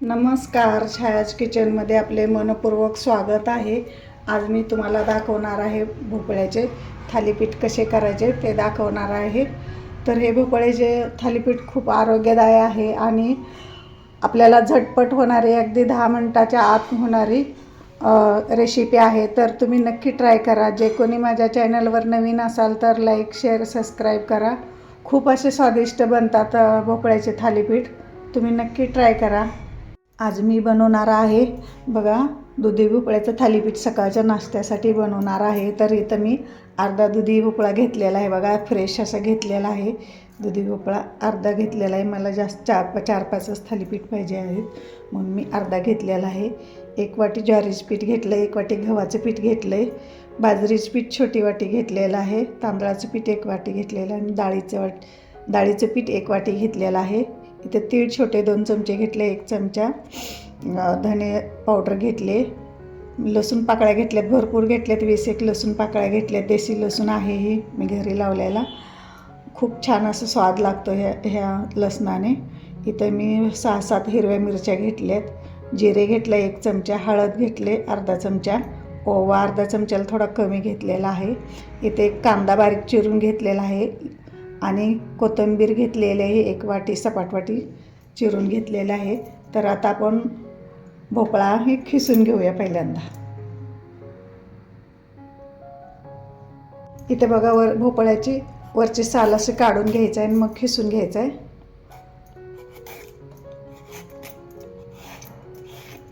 नमस्कार, छायाज किचनमध्ये आपले मनपूर्वक स्वागत आहे। आज मी तुम्हाला दाखवणार आहे भोपळ्याचे थालीपीठ कसे करायचे ते दाखवणार आहे। तर हे भोपळ्याचे थालीपीठ खूप आरोग्यदायी आहे आणि आपल्याला झटपट होणारी अगदी 10 मिनिटाच्या आत होणारी रेसिपी आहे। तर तुम्ही नक्की ट्राय करा। जे कोणी माझ्या चॅनलवर नवीन असाल तर लाईक शेअर सबस्क्राईब करा। खूप असे स्वादिष्ट बनतात भोपळ्याचे थालीपीठ, तुम्ही नक्की ट्राय करा। आज मी बनवणार आहे बघा दुधी भोपळ्याचं थालीपीठ सकाळच्या नाश्त्यासाठी बनवणार आहे। तर इथं मी अर्धा दुधी भोपळा घेतलेला आहे बघा, फ्रेश असा घेतलेला आहे। दुधी भोपळा अर्धा घेतलेला आहे, मला जास्त 4-5च थालीपीठ पाहिजे आहेत म्हणून मी अर्धा घेतलेला आहे। 1 वाटी ज्वारीचं पीठ घेतलं, 1 वाटी गव्हाचं पीठ घेतलं आहे, बाजरीचं पीठ छोटी वाटी घेतलेलं आहे, तांदळाचं पीठ 1 वाटी घेतलेलं आणि डाळीचं पीठ 1 वाटी घेतलेलं आहे। इथे तीळ छोटे 2 चमचे घेतले, 1 चमचा धने पावडर घेतले, लसूण पाकळ्या घेतल्यात भरपूर घेतल्यात, 20-1 लसूण पाकळ्या घेतल्यात। देशी लसूण आहे ही मी घरी लावलेला, खूप छान असं स्वाद लागतो ह्या लसणाने। इथं मी 6-7 हिरव्या मिरच्या घेतल्यात, जिरे घेतलं 1 चमचा, हळद घेतले अर्धा चमचा, ओवा अर्धा चमच्याला थोडा कमी घेतलेला आहे। इथे 1 कांदा बारीक चिरून घेतलेला आहे आणि कोथिंबीर घेतलेली आहे 1 वाटी, सपाट वाटी चिरून घेतलेला आहे। तर आता आपण भोपळा हे खिसून घेऊया पहिल्यांदा। इथे बघा भोपळ्याची वरची साल असे काढून घ्यायचं आहे आणि मग खिसून घ्यायचं आहे।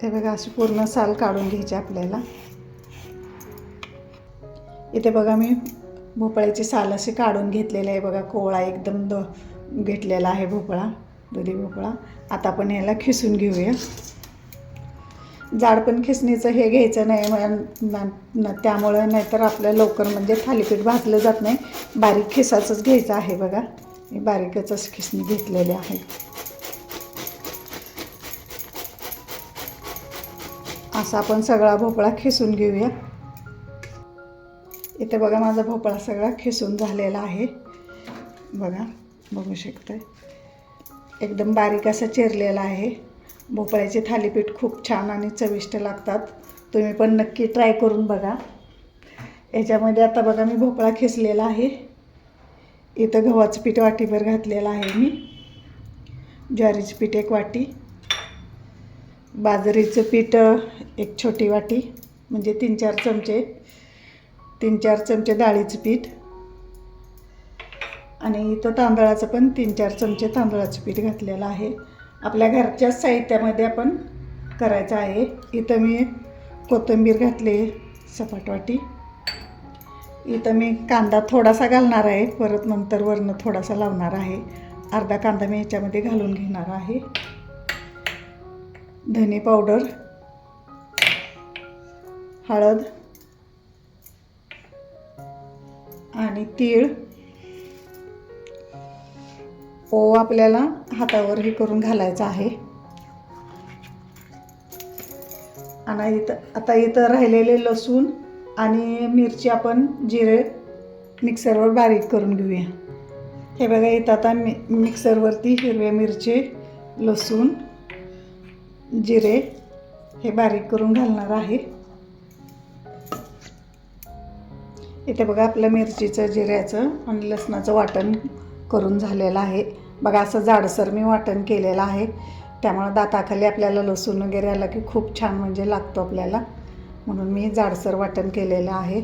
हे बघा अशी पूर्ण साल काढून घ्यायची आपल्याला। इथे बघा मी भोपळ्याची साल अशी काढून घेतलेली आहे बघा, कोवळा एकदम घेतलेला आहे भोपळा, दुधी भोपळा। आता आपण ह्याला खिसून घेऊया। जाड पण खिसणीचं हे घ्यायचं नाही त्यामुळे नाहीतर आपल्या लवकर म्हणजे थालीपीठ भाजलं जात नाही, बारीक खिसाचंच घ्यायचं आहे बघा। मी बारीकच खिसणी घेतलेली आहे। असा आपण सगळा भोपळा खिसून घेऊया। इथे बघा माझा भोपळा सगळा खिसून झालेला आहे बघा, बघू शकता एकदम बारीक असा चिरलेला आहे। भोपळ्याचे थालीपीठ खूप छान आणि चविष्ट लागतात, तुम्ही पण नक्की ट्राय करून बघा। याच्यामध्ये आता बघा मी भोपळा खिसलेला आहे, इथं गव्हाचं पीठ वाटीभर घातलेलं आहे मी, ज्वारीचं पीठ 1 वाटी, बाजरीचं पीठ 1 छोटी वाटी म्हणजे 3-4 चमचे डाळीचं पीठ, आणि इथं तांदळाचं पण 3-4 चमचे तांदळाचं पीठ घातलेलं आहे। आपल्या घरच्या साहित्यामध्ये आपण करायचं आहे। इथं मी कोथिंबीर घातली सपाट वाटी, इथं मी कांदा थोडासा घालणार आहे, परत नंतर वरनं थोडासा लावणार आहे। अर्धा कांदा मी ह्याच्यामध्ये घालून घेणार आहे। धने पावडर, हळद आणि तीळ, ओवा आपल्याला हातावर हे करून घालायचं आहे। आणि इथं राहिलेले लसूण आणि मिरची आपण जिरे मिक्सरवर बारीक करून घेऊया। हे बघा इथं आता मिक्सरवरती हिरव्या मिरची, लसूण, जिरे हे बारीक करून घालणार आहे। इथे बघा आपलं मिरचीचं, जिऱ्याचं आणि लसणाचं वाटण करून झालेलं आहे बघा। असं जाडसर मी वाटण केलेलं आहे, त्यामुळे दाताखाली आपल्याला लसूण वगैरे आला की खूप छान म्हणजे लागतो आपल्याला, म्हणून मी जाडसर वाटण केलेलं आहे।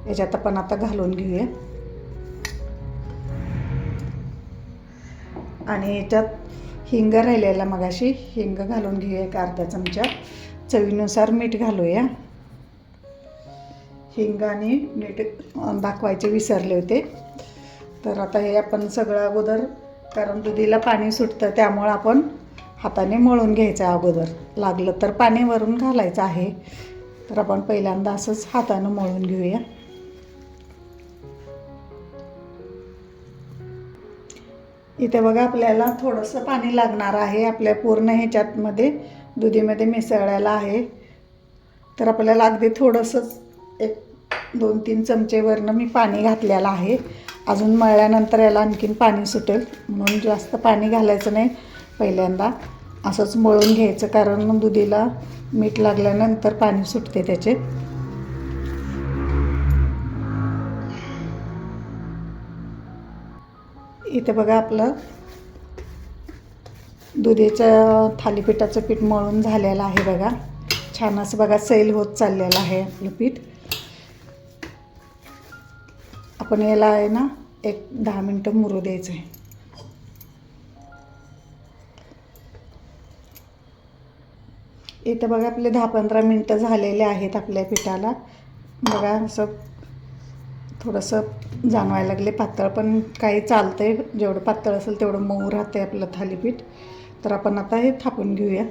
याच्यात आपण आता घालून घेऊया आणि याच्यात हिंग राहिलेला मगाशी, हिंग घालून घेऊया 1 अर्धा चमचा, चवीनुसार मीठ घालूया। हिंग आणि मीठ दाखवायचे विसरले होते। तर आता हे आपण सगळं अगोदर, कारण दुधीला पाणी सुटतं त्यामुळं आपण हाताने मळून घ्यायचं अगोदर, लागलं तर पाणी वरून घालायचं आहे। तर आपण पहिल्यांदा असंच हातानं मळून घेऊया। इथे बघा आपल्याला थोडंसं पाणी लागणार आहे, आपल्या पूर्ण ह्याच्यातमध्ये दुधीमध्ये मिसळलेलं आहे। तर आपल्याला अगदी थोडंसंच 1-2-3 चमचे वरनं मी पाणी घातलेलं आहे। अजून मळल्यानंतर याला आणखीन पाणी सुटेल म्हणून जास्त पाणी घालायचं नाही पहिल्यांदा, असंच मळून घ्यायचं, कारण दुधीला मीठ लागल्यानंतर पाणी सुटते त्याचे. इथे बघा आपलं दुधीचं थालीपीठाचं पीठ मळून झालेलं आहे बघा. छान असं बघा सैल होत चाललेलं आहे आपलं पीठ. आपण याला आहे ना 10 मिनटं मुरू द्यायचं आहे. इथं बघा आपले 10-15 मिनटं झालेले आहेत आपल्या पिठाला. बघा असं थोडंसं जाणवायला लागले पातळ, पण काही चालतंय, जेवढं पातळ असेल तेवढं मऊ राहते आपलं थालीपीठ. तर आपण आता हे थापून घेऊया.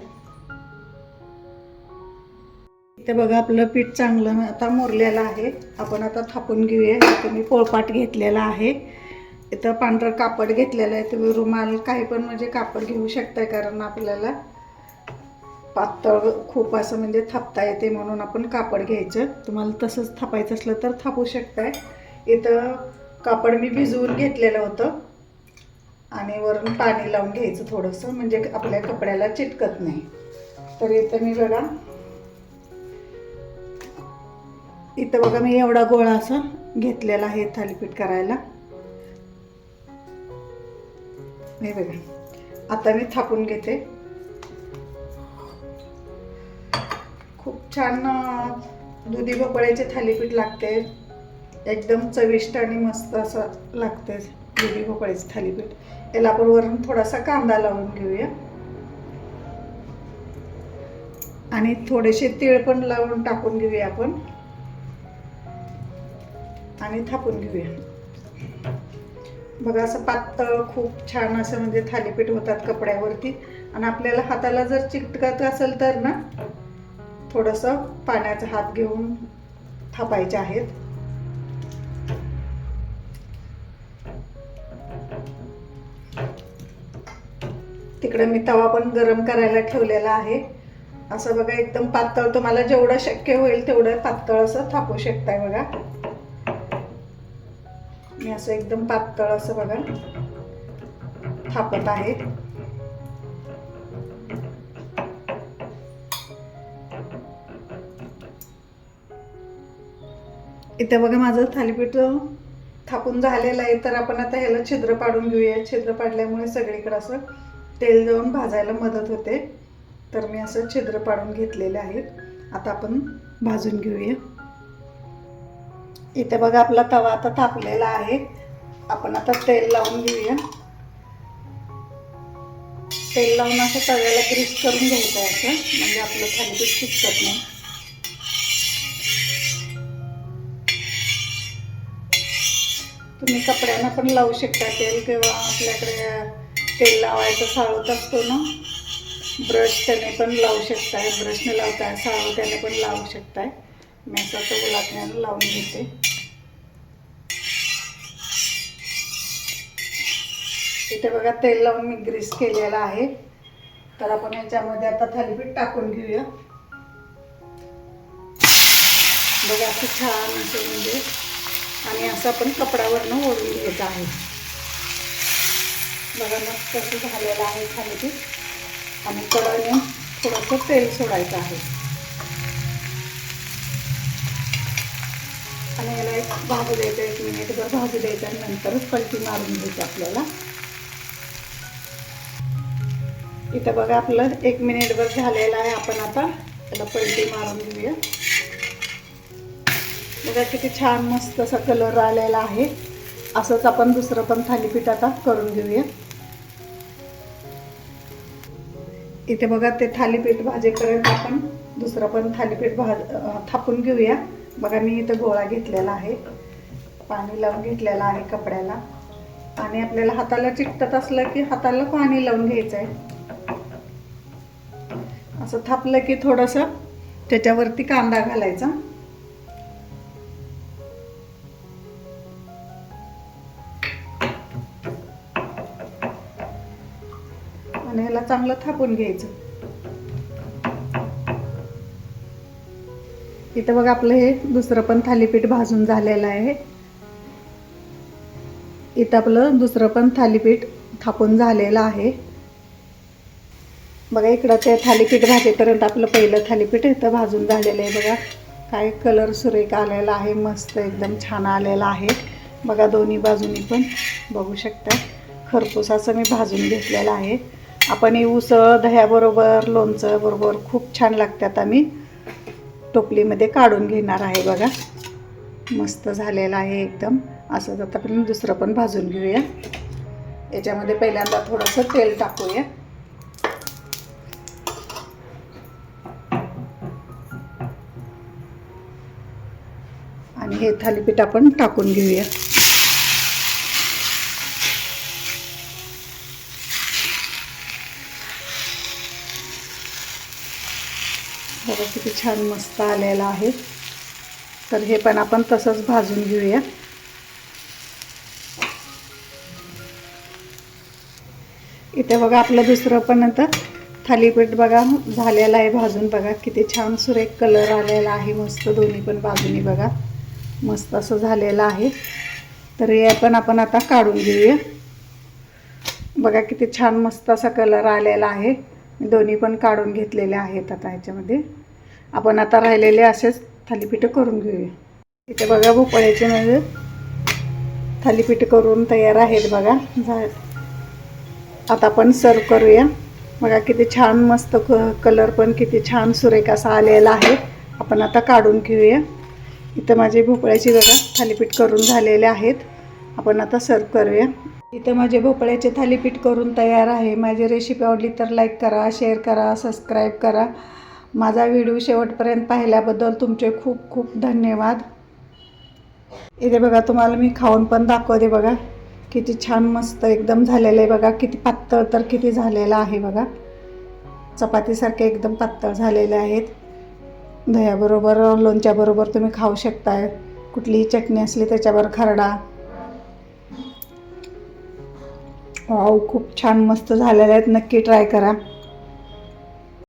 इथे बघा आपलं पीठ चांगलं आता मुरलेलं आहे. आपण आता थापून घेऊया. इथे मी पोळपाट घेतलेला आहे. इथं पांढरं कापड घेतलेलं आहे. तुम्ही रुमाल काही पण म्हणजे कापड घेऊ शकताय, कारण आपल्याला पातळ खूप असं म्हणजे थापता येते म्हणून आपण कापड घ्यायचं. तुम्हाला तसंच थापायचं असलं तर थापू शकताय. इथं कापड मी भिजवून घेतलेलं होतं आणि वरून पाणी लावून घ्यायचं थोडंसं, म्हणजे आपल्या कपड्याला चिटकत नाही. तर इथं मी बघा मी एवढा गोळा असा घेतलेला आहे थालीपीठ करायला. हे बघा आता मी थापून घेते. खूप छान दुधी भोपळ्याचे थालीपीठ लागते. एकदम चविष्ट आणि मस्त असं लागते दुधी भोपळ्याचे थालीपीठ. याला आपण वरून थोडासा कांदा लावून घेऊया आणि थोडेसे तीळ पण लावून टाकून घेऊया आपण आणि थापून घेऊया. बघा असं पातळ खूप छान असं म्हणजे थालीपीठ होतात कपड्यावरती. आणि आपल्याला हाताला जर चिकटत असेल तर ना थोडंसं पाण्याचा हात घेऊन थापायचे आहेत. तिकडे मी तवा पण गरम करायला ठेवलेला आहे. असं बघा एकदम पातळ, तुम्हाला जेवढं शक्य होईल तेवढं पातळ असं थापू शकताय. बघा मी असं एकदम पातळ असं बघा थापत आहे. इथे बघा माझं थालीपीठ थापून झालेलं आहे. तर आपण आता ह्याला छिद्र पाडून घेऊया. छिद्र पाडल्यामुळे सगळीकडे असं तेल जाऊन भाजायला मदत होते. तर मी असं छिद्र पाडून घेतलेले आहेत. आता आपण भाजून घेऊया. इथे बघा आपला तवा आता तापलेला आहे. आपण आता तेल लावून घेऊया. तेल लावून असं तव्याला ग्रीस करून घ्यायचं आहे असं, म्हणजे आपलं थालीपीठ चिकटत नाही. तुम्ही कपड्यांना पण लावू शकता तेल, किंवा आपल्याकडे तेल लावायचा साळूत असतो ना ब्रश, त्याने पण लावू शकताय. ब्रशने लावताय, साळू त्याने पण लावू शकताय. मी असं गुलाबण्यानं लावून घेते. इथे बघा तेल लावून मी ग्रीस केलेला आहे. तर आपण याच्यामध्ये आता थालीपीठ टाकून घेऊया. बघा असं छान असं म्हणजे, आणि असं आपण कपड्यावरनं ओढून घ्यायचं आहे. बघा मस्त असं झालेलं आहे थालीपीठ. आणि कढईने थोडंसं तेल सोडायचं आहे आणि याला एक भाजू द्यायचं. 1 मिनिटभर भाजू द्यायचं आणि नंतरच पलटी मारून घ्यायची आपल्याला. इथं बघा आपलं 1 मिनिटभर झालेलं आहे. आपण आता त्याला पलटी मारून घेऊया. बघा किती छान मस्त असा कलर आलेला आहे. असंच आपण दुसरं पण थालीपीठ आता करून घेऊया. इथे बघा ते थालीपीठ भाजेपर्यंत आपण दुसरं पण थालीपीठ थापून घेऊया. बघा मी इथं गोळा घेतलेला आहे, पाणी लावून घेतलेला आहे कपड्याला. आणि आपल्याला हाताला चिकटत असलं की हाताला पाणी लावून घ्यायचं आहे. असं थापलं की थोडंसं त्याच्यावरती कांदा घालायचा आणि ह्याला चांगलं थापून घ्यायचं. इथं बघा आपलं हे दुसरं पण थालीपीठ भाजून झालेलं आहे. इथं आपलं दुसरं पण थालीपीठ थापून झालेलं आहे. बघा इकडं ते थालीपीठ भाजेपर्यंत आपलं पहिलं थालीपीठ इथं भाजून झालेलं आहे बघा. काय कलर सुरेख आलेला आहे, मस्त एकदम छान आलेला आहे बघा. दोन्ही बाजूनी पण बघू शकता खरपूस असं मी भाजून घेतलेलं आहे. आपण ही उसळ दह्याबरोबर लोणचं बरोबर खूप छान लागतात. आम्ही टोपलीमध्ये काढून घेणार आहे बघा. मस्त झालेलं आहे एकदम. असं आता आपण दुसरं पण भाजून घेऊया. याच्यामध्ये पहिल्यांदा थोडंसं तेल टाकूया. आणि हे थालीपीठ आपण टाकून घेऊया. बघा किती छान मस्त आलेला आहे. तर हे पण आपण तसंच भाजून घेऊया. इथे बघा आपलं दुसरं पण आता थालीपीठ बघा झालेलं आहे भाजून. बघा किती छान सुरेख कलर आलेला आहे, मस्त दोन्ही पण बाजूनी बघा मस्त असं झालेलं आहे. तर हे पण आपण आता काढून घेऊया. बघा किती छान मस्त असा कलर आलेला आहे. मी दोन्ही पण काढून घेतलेले आहेत. आता ह्याच्यामध्ये आपण आता राहिलेले असेच थालीपीठ करून घेऊया. इथे बघा भोपळ्याचे म्हणजे थालीपीठ करून तयार आहेत बघा. आता आपण सर्व करूया. बघा किती छान मस्त कलर पण किती छान सुरेख असा आलेला आहे. आपण आता काढून घेऊया. इथं माझे भोपळ्याचे बघा थालीपीठ करून झालेले आहेत. आपण आता सर्व करूया. इथं माझे भोपळ्याचे थालीपीठ करून तयार आहे. माझी रेसिपी आवडली तर लाईक करा, शेअर करा, सबस्क्राईब करा. माझा व्हिडिओ शेवटपर्यंत पाहिल्याबद्दल तुमचे खूप खूप धन्यवाद. इथे बघा तुम्हाला मी खाऊन पण दाखवते. बघा किती छान मस्त एकदम झालेलं आहे. बघा किती पातळ तर किती झालेलं आहे बघा. चपातीसारखे एकदम पातळ झालेले आहेत. दह्याबरोबर लोणच्याबरोबर तुम्ही खाऊ शकताय. कुठलीही चटणी असली त्याच्यावर खरडा. वाव खूप छान मस्त झालेले आहेत. नक्की ट्राय करा.